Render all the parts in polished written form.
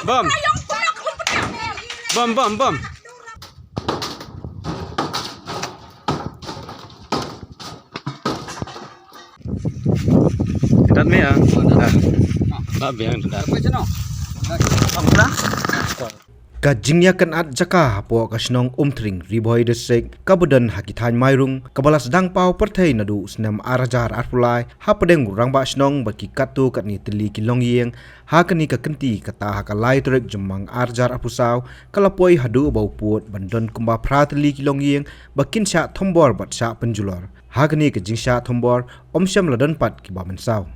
Bom. Bom, bom, bom. Đặt mấy à? Đã biển đặt. Kajingnya kan at jaka hapo kasnong umtring riboy desek kabudan hakithan mairung kabalas dang pau perthei nadu snam arajar arpulai hapadeng rang ba snong baki katu katni tili kilong yeng hakani ka kenti kata hakalai trek jemang arjar apusau kalapoi hadu bau put bandon kumba pratli kilong yeng bakin sha thombor bat sha penjulor hakani ka jingsha thombor omsyam ladan pat ki ba mensau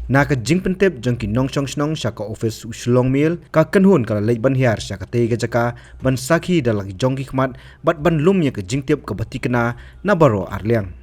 Naka jing pentep jangki nong chong snong shaka office uslong mil ka kanhun kala lej ban hiar shaka te ga jaka ban sakhi dalang jongki khmat bat ban lum ya ka jingtep ka batikna na baro arliang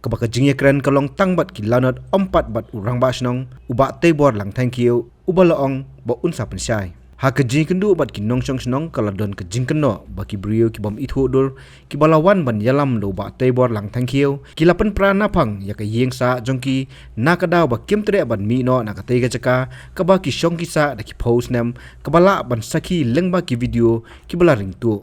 ka baka jingye kren kalong tangbat ki lanot ompat bat urang ba snong uba te bor lang thank you ubalaong ba unsa pensai ha ka jing kendu bat ki nong chong snong kala don ka jing kenno baki brio ki bom ithu dur ki balawan ban yalam do ba te bor lang thank you ki lapan prana phang ya ka yeng sa jongki na ka daw ba kem tre ban mi no na ka te ga jaka ka ba ki shong ki sa da ki post nam ka bala ban sakhi leng ba ki video ki bala ring tu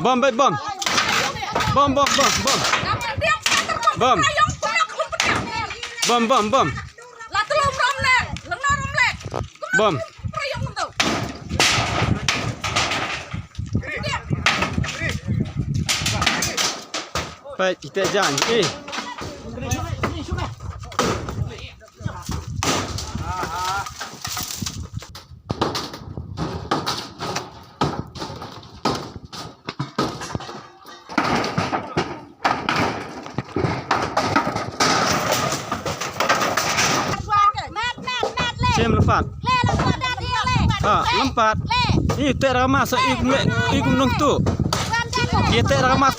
Bom, baik bom. Bom, bom, bom, bom. Bom. Bom, bom, bom. Bom. Baik, kita jangan. Xem lompat. Lompat. Ini tak ramah so ikum nong tu. Dia tak ramah.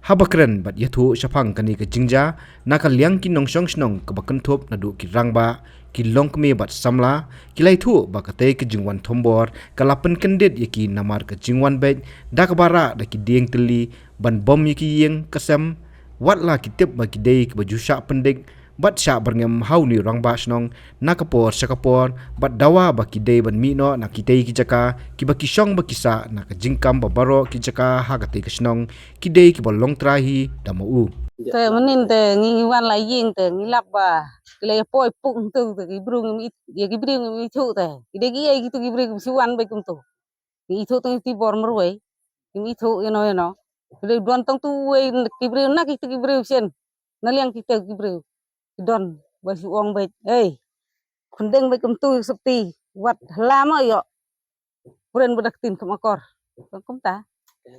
Habakren bat yathu shapang kani ka jingja naka liang ki nong shong snong ka bakan thop nadu ki rangba ki long kme bat samla ki lai thu ba ka te ki jingwan thombor kalapan kendit yaki namar ka jingwan bet dak bara da ki ding teli ban bom yaki yeng kasam wat la ki tip ba ki dei ki baju sha pendik bat sha berngem hau ni rangba snong nakapor sakapor bat dawa ba ki dei ban mi no na ki dei ki jaka ki ba ki shong ba ki sa na ka jingkam ba baro ki jaka ha ka te ka snong ki dei ki ba long trahi da mo u te menin te ngi wan la ying te ngi lap ba kile poi pung tu te ki brung mi ye ki brung mi thu te ki de ki ai ki tu ki brung si wan ba kum tu ki thu tu ti bor mer we ki mi thu yo no kile don tong tu we ki brung na ki tu ki brung sen na liang ki te ki brung ki don ba si ong ba ei khun deng ba kum tu sepi wat lama yo pren budak tin kemakor kum ta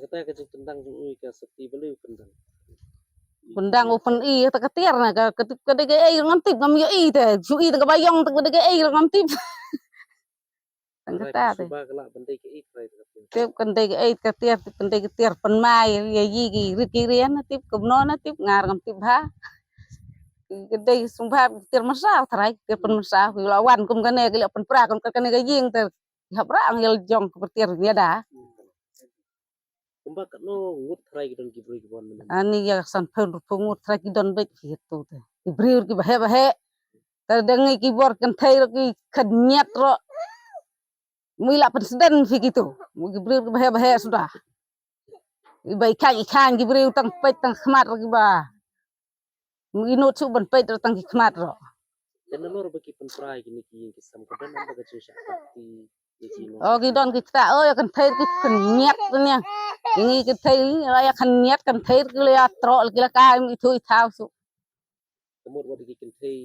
kata ke tentang ke sepi beli tentang Bundang open i ta katir na ka kadege ay ngantip ngam yo i te su i ta bayong ta kadege ay ngantip tang kata te ba kala bentai ke it te kadege ay katir kadege tir pen mai ye yi gi ri rian tip kumno na tip ngar ngantip ha kadege sumba tir masa tharai tir pen masa lawan kum kane ke pen pra kum kane ge ying te habra angel jong ke tir dia da kumba no ngut try don ki bri bon ani ya san pen pungut trai ki don bet itu te ki bri ki bahe ta dengi ki bor kan thai ki khanyat ro mila presiden begitu ki bri ki bahe sudah ibai ikan ki bri tang pet tang khmat ki ba minut su ban pet tang ki khmat ro dan lor baki pen prai ki ki sam ko dan ba ka chu sha ti oh ki don ki ta oh kan thai ki khanyat nya Ini kita ini raya kan niat kan thấy cái là trọ cái là cái mi thôi thao su. สมมติว่าbagi kentei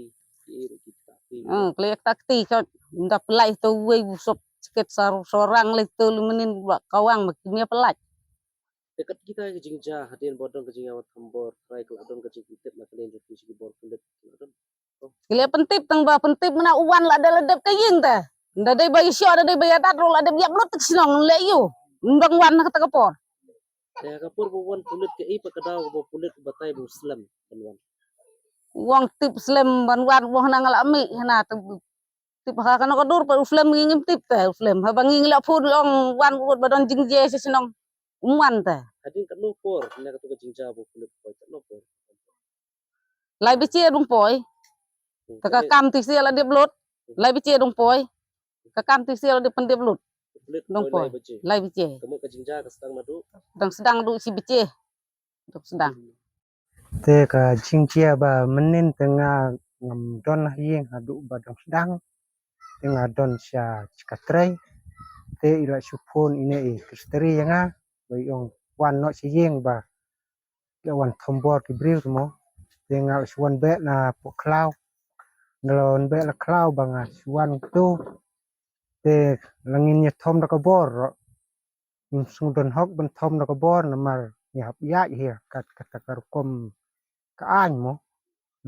ki kita ti Cái là takti cho đập lại tôi quay sụp cái sorang lại tôi lumenin kawang makimia pelaj. dekat kita ke jingja hadin bodong ke jingawa tambor trai ke adon ke jingkit na kalian jadi sigi bor kulit adon Cái là pentip tang ba pentip mana uwan la ada ledep kaying ta. Nda dai bayi syo ada dai bayi adat ro la ada biak lut sinong le yu. Mbang wan kata kapor. ya kapur buwan kulit ke ipa kadau bo kulit batai muslim banwan Uang tip slam ban wan wong nang la mi hana tip ha kana ko dur pa uslam ngim tip ta uslam ha banging la phun long wan ko badon jingje sinong umwan ta. hadin kan nopor na katu ke jingja bo kulit ko kan nopor Lai bi chia dung poi. Taka kam ti sia la dep lut. Lai bi chia dung poi. Ka kam ti sia la dep pen dep lut. kulit Dung ko poi. lai baje Lai bi chia. kamu ke jingja ke sedang madu Sedang du si bi chia. Sedang. Te ka jingja ba menin tengah ngam don hieng hadu badang sedang tengah don sya cikatrai te ila supun ine kristeri yanga ba yong wan no sieng ba ke wan tombor ki briu mo tengah suan be na po klau nelon be la klau banga suan tu te langin nya tom da ka bor sung don hok ben tom da ka bor na mar ya ya hier kat kata karkom ka an mo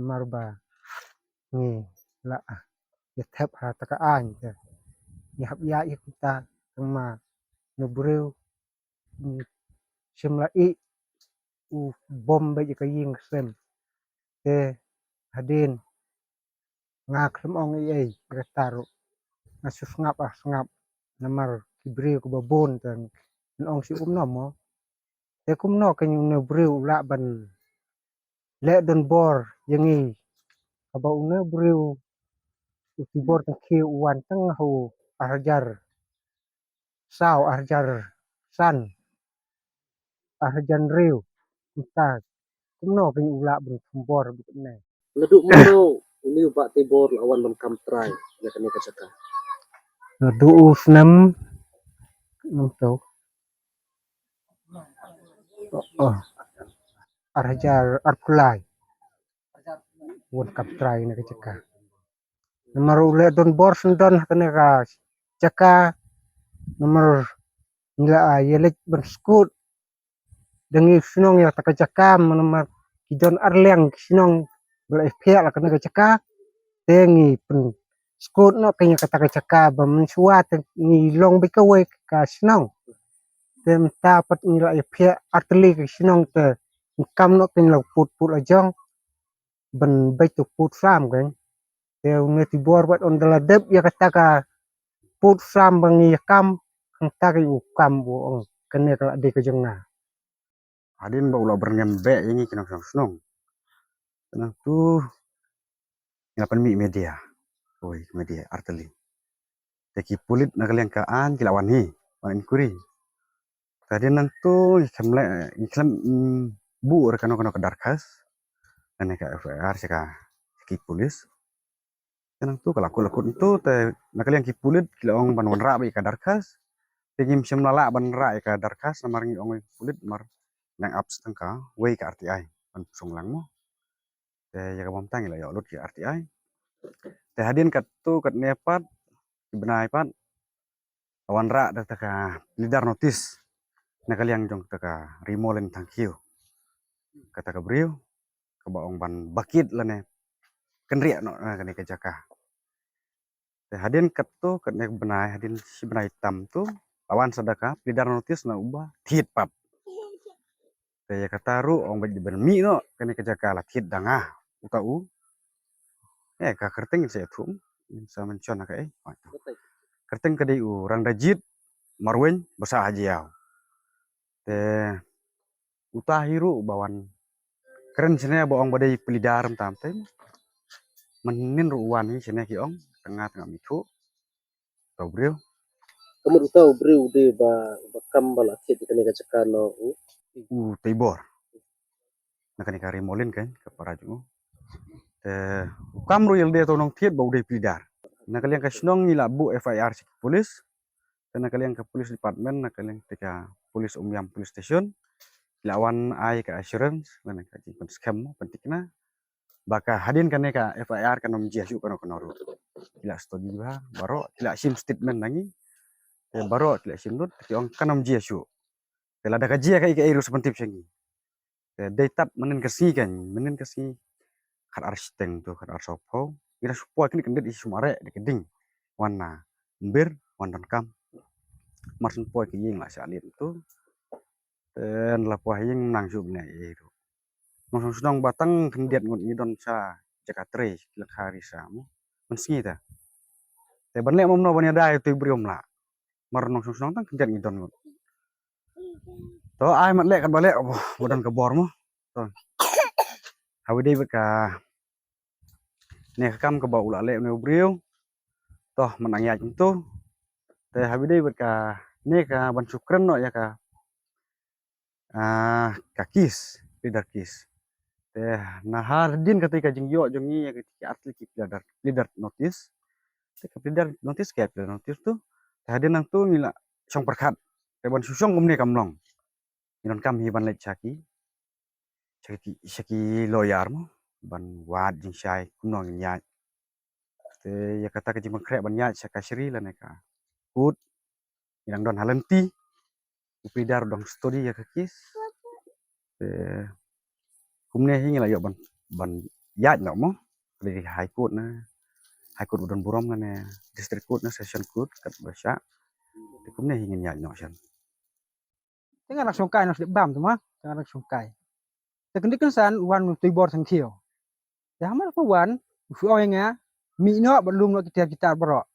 mar ba ni la ya thep ha ta ka an te ya ya kita ma no breu shimla i u bom ba ka ying sem te hadin nga klem ong ei ka taru na su ngap namar breu ko babon tan ong si no mo te kum no ka no breu la ban le don bor yangi aba no breu utibor ta ki wan tang ho arjar sao arjar san arjan riu kita kumno kini ula bro bor ne laduk mono uni ba te bor lawan lam kam trai na kani ka jaka du usnam nam to oh arjar arpulai won kap trai ne ka nomor ule don bor sundon kene ka jaka nomor nila yelik ben skut dengi sinong ya taka jaka nomor kidon arleng sinong bela pia la kene ka jaka tengi pen skut no kenya kata ka jaka ba mensuat ni long bi ka we ka sinong tem tapat nila pia arteli ka sinong te kam no ken lo put ajong ben bai tu put sam kan te ne ti bor wat on dala deb ya kata ka put sam bangi kam kang ta ka kam bo ong kene ka de ka jong na Adin ba ulah bernyambe ini kena senong senang tu ngapan mi media oi media arteli teki pulit nakaliang kaan kilawan hi wan kuri tadi nantu ikhamle iklam bu rekano kano kedarkas ane ka FIR seka ki pulis senang tu kalau aku tu te nakaliang ki pulit kilaong ban wan ra bi kadarkas tegim semlala ban ra ka darkas namaringi ong pulit mar nang apps tangka wei ka RTI pan songlang mo te ya kabam tangi la ya lut ki RTI te hadin kat tu kat nepat benai pat awan ra da taka lidar notis nakaliang jong taka rimolen tangkiu kata ka briu ka baong ban bakit lane kenria no kane ka jaka te hadin kat tu kat nek benai hadin si benai tam tu awan sadaka lidar notis na ubah thit pap te kata ru ong baj ben mi no kane ka jaka la thit danga uka u ka kerteng se thum sa mencon ka kerteng ka dei u rang dajit marwen basa hajiau te utahiru bawan keren sene boong badai pelidaram tamte menin ruwan hi sene ki ong tengah mitu tau brio kamu tahu breu de ba kam bala kit kani ka jaka no tibor nakani kari molin kan ke paraju te kam ru yel de tonong tiet bau de pelidar nakaliang ka snong ni labu FIR polis Karena kalian ke police department, nak kalian ketika police umyam police station, lawan ai ke assurance, mana ka jingkon scam pentingna, baka hadin kan ka FIR kan om jiasu kan konoru. Kila study ba, baro kila sim statement nangi, baro kila sim lut, ki ong kan om jiasu. Kila ada kajia ka iru seperti sengi. Data menen kasi kat arsitek tu kat arsopo, kira supaya kini kendet isi sumare di keding, warna ber, warna kam, marsun poy ke ying lah salit tu, dan lapua ying nang subnya itu. Nong sedang batang kendet ngut ni don sa Jakarta kila hari samu, mensi ta. Te banle mom no banya dai tu briom la. Mar nong sedang tang kendet ni don ngut. To ai mat lek kan balik, bodan ke bor mo. To. Hawi dei ka ne kam ke bau la lek ne briom. Toh menang ya tu. Te hawi dei ka ne ka ban sukren no ya ka kakis, leader kis. Te nahar din ketika jing yo jongi ya ketika atlet leader notice. Te ka leader notice ka leader notice tu. Te hadin nang tu nila song perkat. Te ban susong kumne kamlong. Inon kam hi ban lek chaki. Chaki lawyer mo ban wad jing syai kunong nyai. Te ya kata ke jing krek ban nyai chaka shri la neka. Kut yang don halenti. Upidar dong story ya kakis. Kumne hingi la yo ban yat no mo dari high court udon burom na district court na session court kat basya kumne hingi yat no san Tengah nak sungkai nak bam tu mah, tengah nak sungkai. Teknik kan san wan tu bor sang kio. Ya mar ko wan, fu oyenga, mi no belum no kita bro.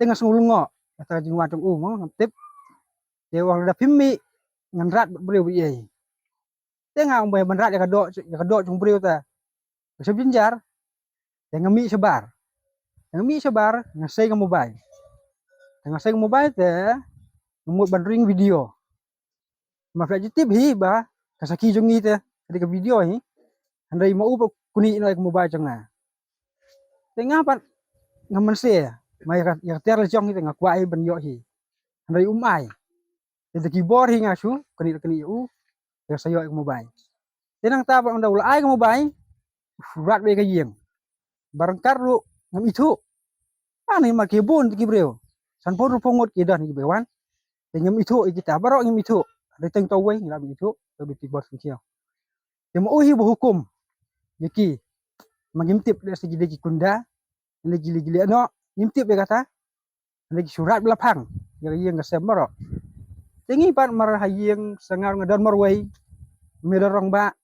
Tengah sungulung ngo, kata jing wan tung mo ngtip. Dia wang da pimmi ngan rat beriu ye. Tengah umbai ban rat ya kadok jung beriu ta. Bisa binjar. Tengah mi sebar. Tengah mi sebar ngasai ke mobile. Tengah sai ke mobile te ngemut ban ring video. Ma fa jitip hi ba kasaki jongi te ketika video hi andai mau pa kuni no ke mobile jonga. Tengah pat ngaman se ma ya ter le jong hi tengah kwai ban yo hi. Andai umai. Te keyboard hi ngasu keni u ya sayo ke mobile. Tenang ta ba ndau ai ke mobile rat be ke yeng. Barang karu ngam itu. Ani ma ke bon ki breu. San pon pongot ke dan ki bewan. Ngam itu kita baro ngam itu. Ada teng tawai ngam itu lebih tibor sikio. Yang mau hi hukum. Yaki mangimtip dari segi deki kunda, legi no, ngimtip be kata. Legi surat belapang. Yang ngasembaro. Tengi pan mar hayeng sangar ngadon marwai. Merorong ba.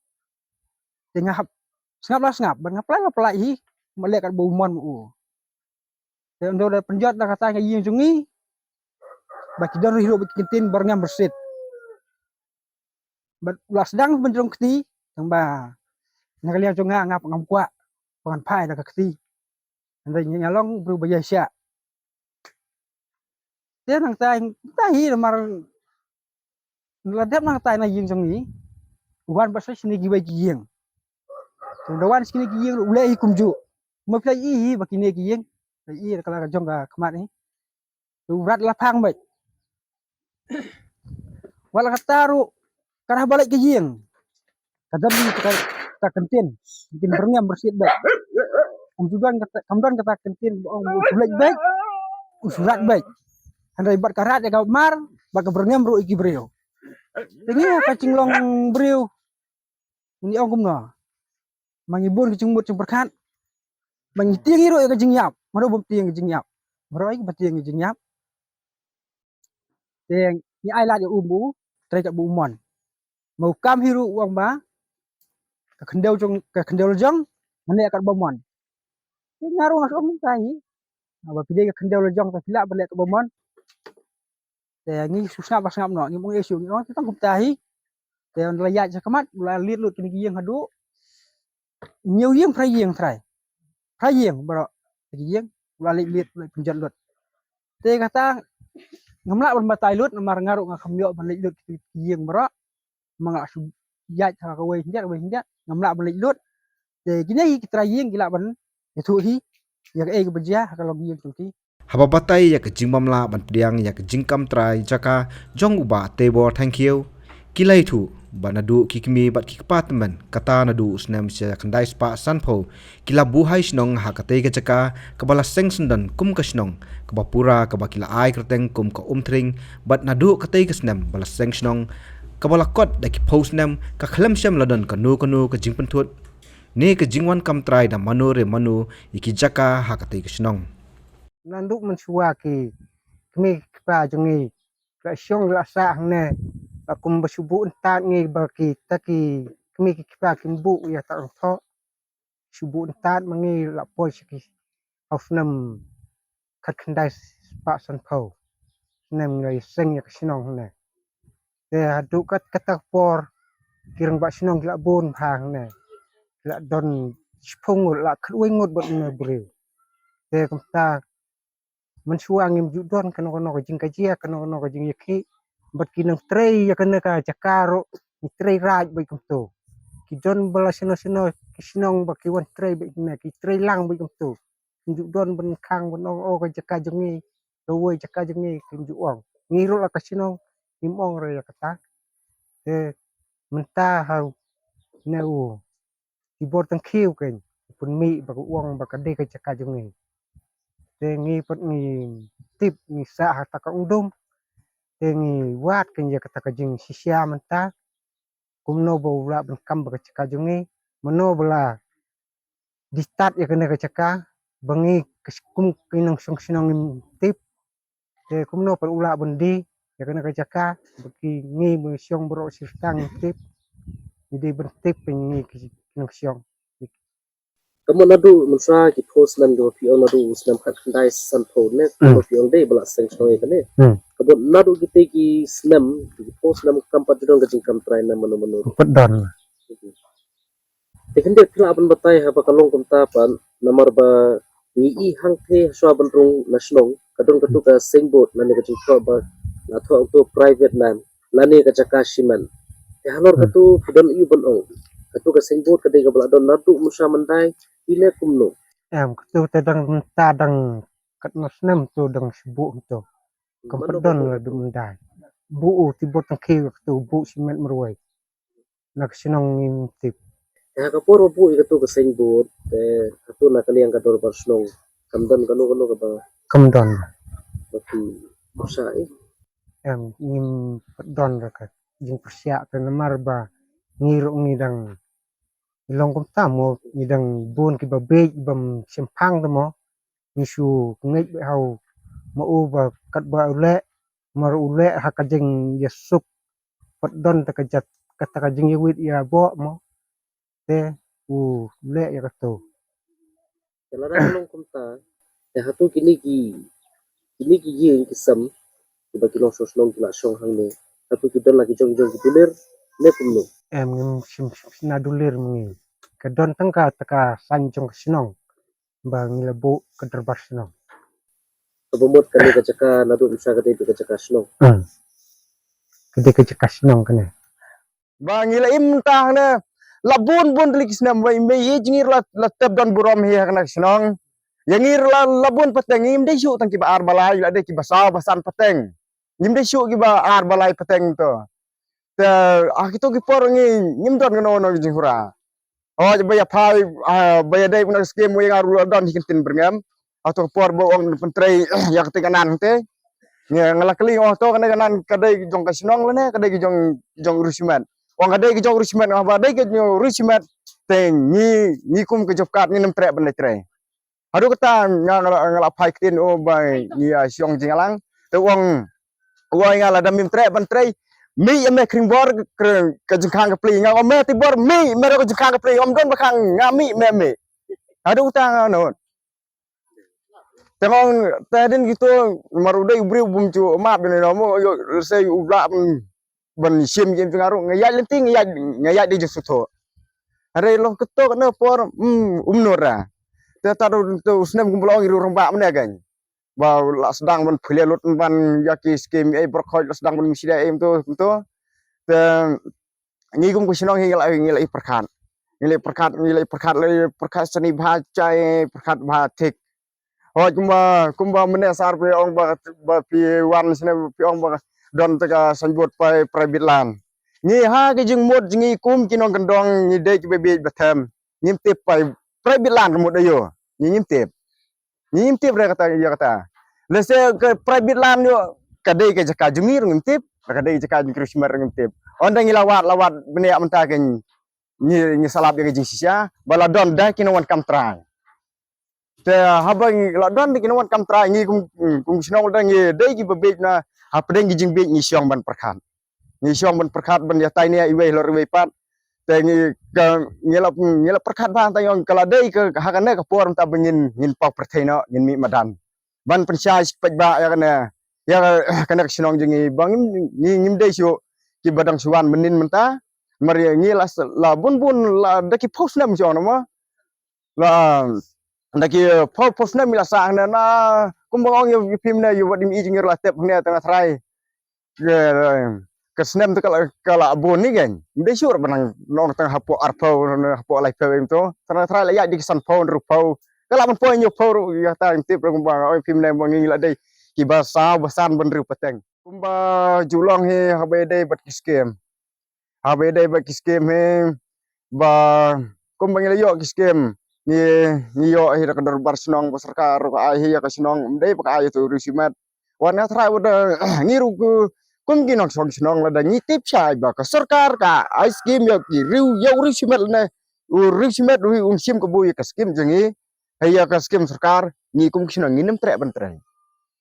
Tengah ngap ban ngapla hi malek kat bumon mu. Dan do penjat dah kata ngayeng jungi. Baki don hidup bikin barngam bersit. Ulah sedang benjong keti tamba ngalian jonga ngap ngam kwa pangan pai dah keti. Andai nyalong berubah sya. Dia nang tahi mar ladap nang tai na yeng jongi. Wan pasal sini gibai yeng. Dawan sini yeng ulai kumju. Mapla i baki ne yeng. I kalau jong ka kemat ni. Urat lapang baik. Wala kataru karah balik ke yeng. Kadam ni kita kentin berngam bersit baik. Kamdan kata kentin ulai baik. Usurat baik. Andai bat karat ya mar bak berngam ru iki breu. Tengi kacing long breu. Ini ongkum no. Mangibun kecing perkat. Mangiting iro ya kecing yap. Maro bom tiang kecing yap. Maro ai batiang kecing yap. Teng ni ai la ya umbu, trai kat bu umon. Mau kam hiru uang ba. Ka kendel jong mane kat bomon. Ni ngaru ngas om tai. Ba pide ka kendel jong ta pila berlek kat bomon. Teng ni susah pas ngap no, ni mung isu ni on kita gup tahi. Teng layat sakamat, la lit lut kini gieng hadu. Nhiều yeng phai yeng trai. Phai yeng baro. Yeng la lit penjat lut. Te kata ngamla ban batai lut mar ngaru ngakam yo ban lit lut yeng baro. Mangak su yat ka we hindat ngamla ban lit lut. Te kini kita yeng gila ban itu hi. Ya ke berjah kalau yeng tu Hababatai ya ke jingbamla ban priang ya ke jingkam trai jaka jong uba tebor thank you. Kilai thu banadu kikmi bat kikpatman kata nadu snem se khandai spa sanpho kila buhai snong hakate ke jaka kabala sengsundan kum kasnong kabapura kabakila ai kerteng kum ka umthring bat nadu kate ke snem bala sengsnong kabala kot da ki posnem ka khlam syam ladan kanu ka jingpentut ne ke jingwan kam trai da manu re manu iki jaka hakate ke snong Nanduk mensua ki kami kipa jongi ka syong la sa ne akum basubu entat ngi baki taki kami kipa kimbu ya ta tho subu entat mangi la poi siki aufnam khat khandai pa san pho nem ngai seng ya sinong ne te adu kat katak por kirang ba sinong la bon phang ne la don spung la khlui ngot bot ne bre te kamta mensua ngim judon kano jing kajia kano jing yaki bat kinang trei ya kana ka jakaro ni trei raj bai kumto ki don bala sino ki sinong ba ki wan trei bai na ki trei lang bai kumto judon ben khang ben o ka jaka jongi do woi jaka jongi kim juong ngiro la ka sinong imong re ya kata te menta hau neu ki bor tang khiu ken pun mi ba uang ba ka de ka jaka jongi te ngi pat ngi tip ngi sa hata ka undum te ngi wat ken ya kata ka jing sisia menta kumno bo ula ben kam ba ka jungi mano bela di start ya kena ka caka bangi kum kinang song sinong tip te kumno pa ula bendi ya kena ka caka baki ngi bu siong bro sistang tip jadi ben tip ngi kinang siong Kamu nadu mensa ki post nam do pi nadu snam khat khandai sanpho ne kamu pi on de bala seng choi kane kamu nadu ki ki snam ki post nam kam padron ka jingkam trai na manu pedon Tekan dia pila aban batai ha bakalong kumta pan namar ba ni I hang the so aban rong nasional kadong katu ka sengbot nani ka jingkro ba na tho to private land lani ka jaka shiman te halor katu fudan I ban ong katu ka sengbot ka de ka bala don nadu musa mandai ile kumno em tu te dang ta dang kat nasnem tu dang sibu tu kam pedon la dum dai bu ti bot tang khiu tu bu simet meroi nak sinong ngi tip ya ka poro bu I katu ka sengbot te katu na kaliang ka dor barsnong kamdan kanu ka ba kam don batu musa em ngim pedon ra ka jing persia te namar ba ngiro ngidang long kom tamo ngidang bon ki ba be bam simpang tamo nisu ngai be hau ma u ba kat ba ule mar ule ha ka jing yesuk pedon te ka jat kata ka jing yewit ya bo mo te u le ya ka to Kelarang long kumta ya hatu kini ki ye kisam bagi long soslong kila song hang ne hatu ki don lagi jong ki tulir ne kumno em ngim sim nadulir mengi ka don tangka taka sanjong sinong ba ngilabu ka darbar sinong Kebomot kani ka jaka nadu usa ka ka jaka snong kede ka jaka sinong kene Bang ila imtah na labun bun telik senam wa imbe ye jingir la tep don burom hi hakna senong yangir la labun pateng im de syuk tang ki ba ar balai la de ki basau basan pateng im de syuk ki ba ar balai pateng to te akito ki por ngi ngim don ngono no jing hura oh baya phai baya de kuna skem mo yang aru don hikin berngam atau por bo ong pentrei yak tinganan te ngalakli oh to kana kanan kadai jong kasinong le ne kadai jong rusiman wang ada ke jong rusmet apa ada ke jong rusmet teng ni kum ke job card ni nem trek benda trek adu kata ngala pai tin o bai ni siong jingalang te wang ngala dam mim trek ban trek mi ame kring bor ke jengkang ke pli ngala me ti bor mi me ke jengkang ke pli om don bakang ngami me adu kata no Tengok tadin gitu marudai beri bumcu map ni nomo yo sei ubla ban sim jem pengaruh ngayat lenting ngayat di jusuto are lo ketok na por umnora te taru tu snem gumblo ngiru romba mene gan ba la sedang ban phile lut ban yaki skim e berkhoj la sedang ban misida em tu te ngi gum kusinong ngilai perkat le perkat seni baca perkat batik hoj kumba menesar pe ong ba pi wan sine pi ong ba don taka sanbot pai private land ni ha ke jing mod jingi kum kinong kendong ni de ki bebe batam nim tip pai private land mod ayo ni nim tip re kata ya kata lese ke private land yo kadai ke jaka jumir nim tip kadai jaka krismar nim tip ondang lawat bene amta ke ni salap ya ke jing sisia bala don da kinong kam trang te habang la don di kinwan kam tra ngi kum sinong da ngi dei gi bebek na hapdeng gi jing bek ngi siong ban perkhat ban ya tai ne iwe lor iwe pat te ngi ka ngi la perkhat ba ta yong kala dei ke hakane ka por ta bengin ngin pok pertheno ngin mi madan ban pensai spek ba ya kana sinong jingi bang ngim dei sio ki badang suwan menin menta mari ngi la bun la da ki post nam jo ma la ndaki posna mila sang na kumbang ong pimna yu wadim i jingir la tep ne tengah trai ke snem tu kala abon ni gen de syur banang nong tengah hapo arpo hapo lai pe to tengah trai la ya di san pon rupo kala man poin yo po ya ta tip kumbang ong pimna mangi la dei ki basa basan ben ru peteng kumba julong he habe dei bat kiskem he ba kumbang la yo kiskem ni yo ahira kadar barsenong basarkar ka ahi ya kasenong mdei pa ayo tu risimat warna tra udah ngiru ku kum ginong song senong la da ngitip sai ba ka sarkar ka ai skim ya ki riu yo risimat na risimat wi sim ka bu ya ka skim jengi haya ka skim sarkar ni kum kisenong nginem tre bentre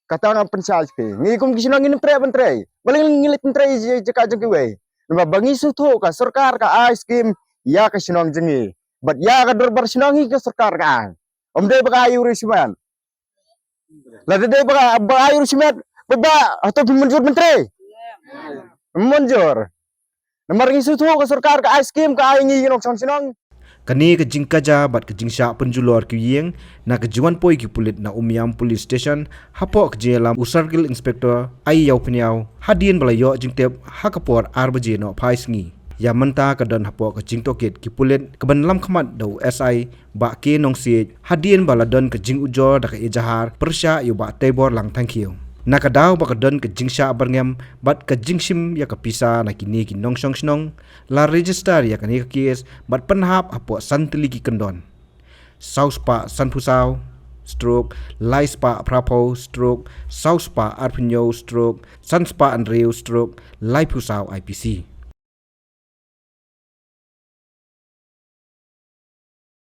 kata na pensai pe ni kum kisenong nginem tre bentre baling ngilit bentre jeka jeki we ba bangi su tho ka sarkar ka ai skim ya ka senong jengi but ya ka dorbar sinangi ke sarkar ka om de baka ayu risiman la de baka ayu risiman baba atau menjur menteri menjur nomor isu tu ke sarkar ka skim ka ayu ngi nok sang sinang kani ke jingkaja bat ke jingsha penjulor ki yeng na ke juan poi ki pulit na umiam police station hapo ke jelam usargil inspector ai yau pniau hadien balayo jingtep hakapor arbaje no phaisngi ya menta ka don hapo ka jing toket ki pulet ka ban lam khamat do SI ba ke nong si hadien bala don ka jing ujor da ka ejahar persya yu ba tebor lang thank you na ka daw ba ka don ka jing sha barngem bat ka jing sim ya ka pisa na kini ki nong song snong la register ya ka ni ka kes bat panhap hapo santli ki kendon saus pa sanpusau stroke laispa prapo stroke sauspa arpinyo stroke sanspa andreu stroke laipusau IPC